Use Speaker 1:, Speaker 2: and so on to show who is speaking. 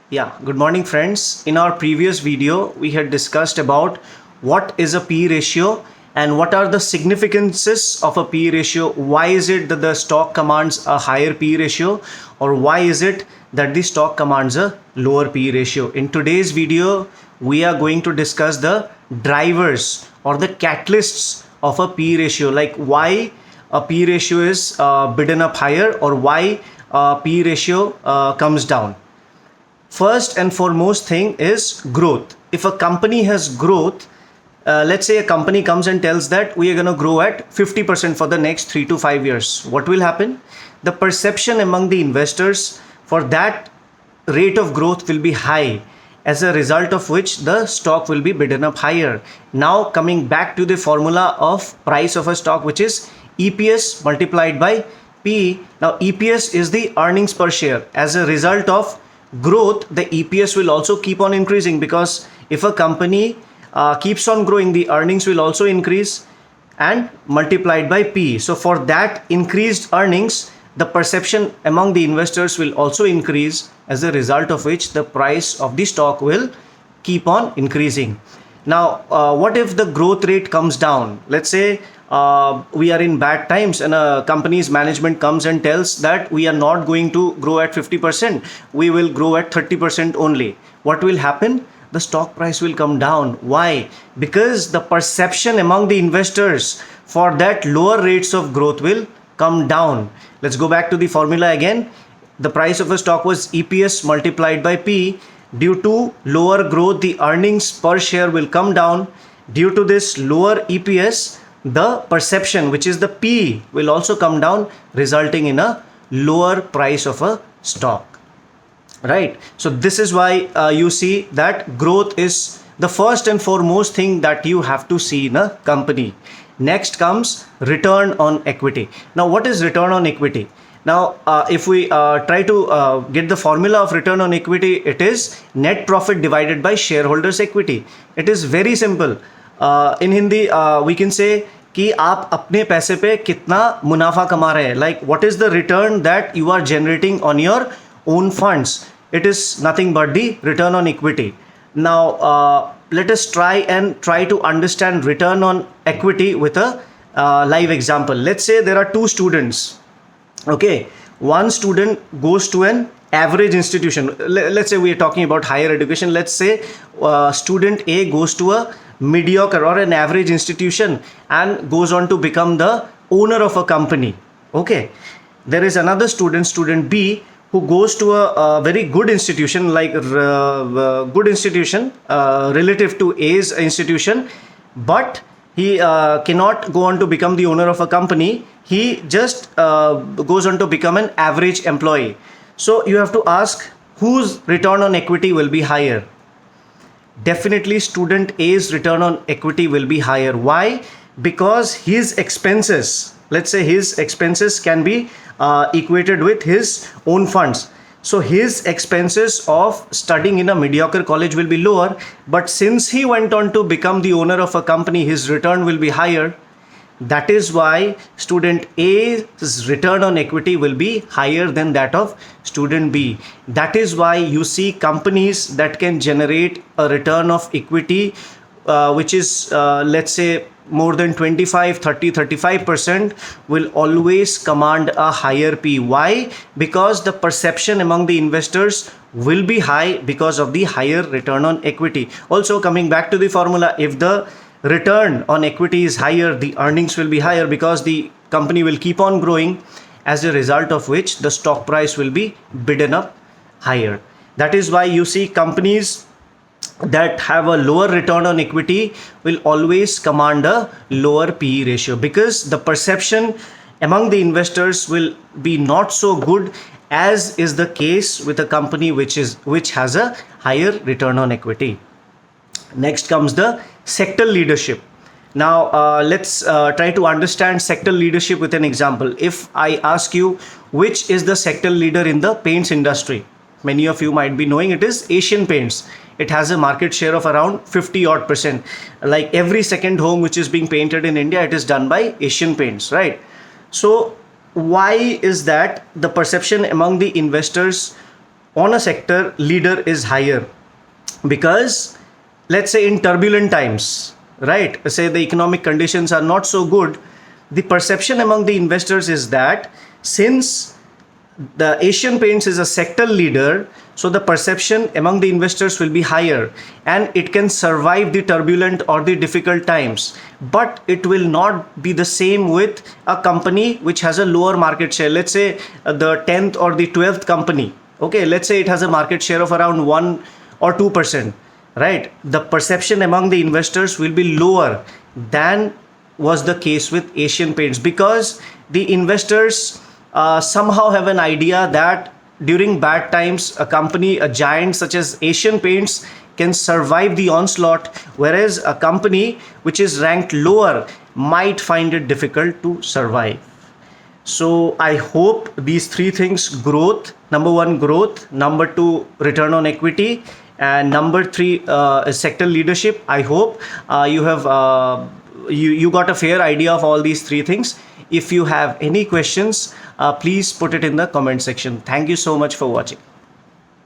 Speaker 1: Yeah, good morning friends. In our previous video, we had discussed about what is a P ratio and what are the significances of a P ratio. Why is it that the stock commands a higher P ratio, or why is it that the stock commands a lower P ratio? In today's video, we are going to discuss the drivers or the catalysts of a P ratio, like why a P ratio is bidden up higher or why P ratio comes down. First and foremost thing is growth. If a company has growth, let's say a company comes and tells that we are going to grow at 50% for the next 3 to 5 years. What will happen? The perception among the investors for that rate of growth will be high, as a result of which the stock will be bidden up higher. Now coming back to the formula of price of a stock, which is EPS multiplied by PE. Now EPS is the earnings per share. As a result of growth, the EPS will also keep on increasing, because if a company keeps on growing, the earnings will also increase and multiplied by P. So for that increased earnings, the perception among the investors will also increase, as a result of which the price of the stock will keep on increasing. Now, what if the growth rate comes down? Let's say we are in bad times and a company's management comes and tells that we are not going to grow at 50%, we will grow at 30% only. What will happen? The stock price will come down. Why? Because the perception among the investors for that lower rates of growth will come down. Let's go back to the formula again. The price of a stock was EPS multiplied by P. Due to lower growth, the earnings per share will come down. Due to this lower EPS, the perception, which is the P, will also come down, resulting in a lower price of a stock. Right? So this is why you see that growth is the first and foremost thing that you have to see in a company. Next comes return on equity. Now, what is return on equity? Now, if we try to get the formula of return on equity, it is net profit divided by shareholders' equity. It is very simple. In Hindi, we can say कि आप अपने पैसे पे कितना मुनाफा कमा रहे हैं. Like, what is the return that you are generating on your own funds? It is nothing but the return on equity. Now, let us try to understand return on equity with a live example. Let's say there are two students. Okay, one student goes to an average institution. Let's say we are talking about higher education. Let's say student A goes to a mediocre or an average institution and goes on to become the owner of a company. Okay, there is another student B, who goes to a very good institution, like good institution relative to A's institution, but he cannot go on to become the owner of a company. He just goes on to become an average employee. So you have to ask, whose return on equity will be higher? Definitely student A's return on equity will be higher. Why? Because his expenses, let's say his expenses can be equated with his own funds. So his expenses of studying in a mediocre college will be lower, but since he went on to become the owner of a company, his return will be higher. That is why student A's return on equity will be higher than that of student B. That is why you see companies that can generate a return of equity which is let's say more than 25, 30, 35% will always command a higher P. Why? Because the perception among the investors will be high because of the higher return on equity. Also, coming back to the formula, if the return on equity is higher, the earnings will be higher because the company will keep on growing, as a result of which the stock price will be bidden up higher. That is why you see companies that have a lower return on equity will always command a lower PE ratio, because the perception among the investors will be not so good, as is the case with a company which has a higher return on equity. Next comes the sector leadership. Now let's try to understand sector leadership with an example. If I ask you, which is the sector leader in the paints industry, many of you might be knowing it is Asian Paints. It has a market share of around 50% odd. Like every second home which is being painted in India, it is done by Asian Paints, right? So why is that the perception among the investors on a sector leader is higher, because let's say in turbulent times, right, say the economic conditions are not so good, the perception among the investors is that since the Asian Paints is a sector leader, so the perception among the investors will be higher and it can survive the turbulent or the difficult times. But it will not be the same with a company which has a lower market share. Let's say the 10th or the 12th company, okay, let's say it has a market share of around 1 or 2%, right? The perception among the investors will be lower than was the case with Asian Paints, because the investors somehow have an idea that during bad times, a company, a giant such as Asian Paints can survive the onslaught, whereas a company which is ranked lower might find it difficult to survive. So I hope these three things: growth, number one, growth, number two, return on equity, and number three, sector leadership. I hope you have you got a fair idea of all these three things. If you have any questions, please put it in the comment section. Thank you so much for watching.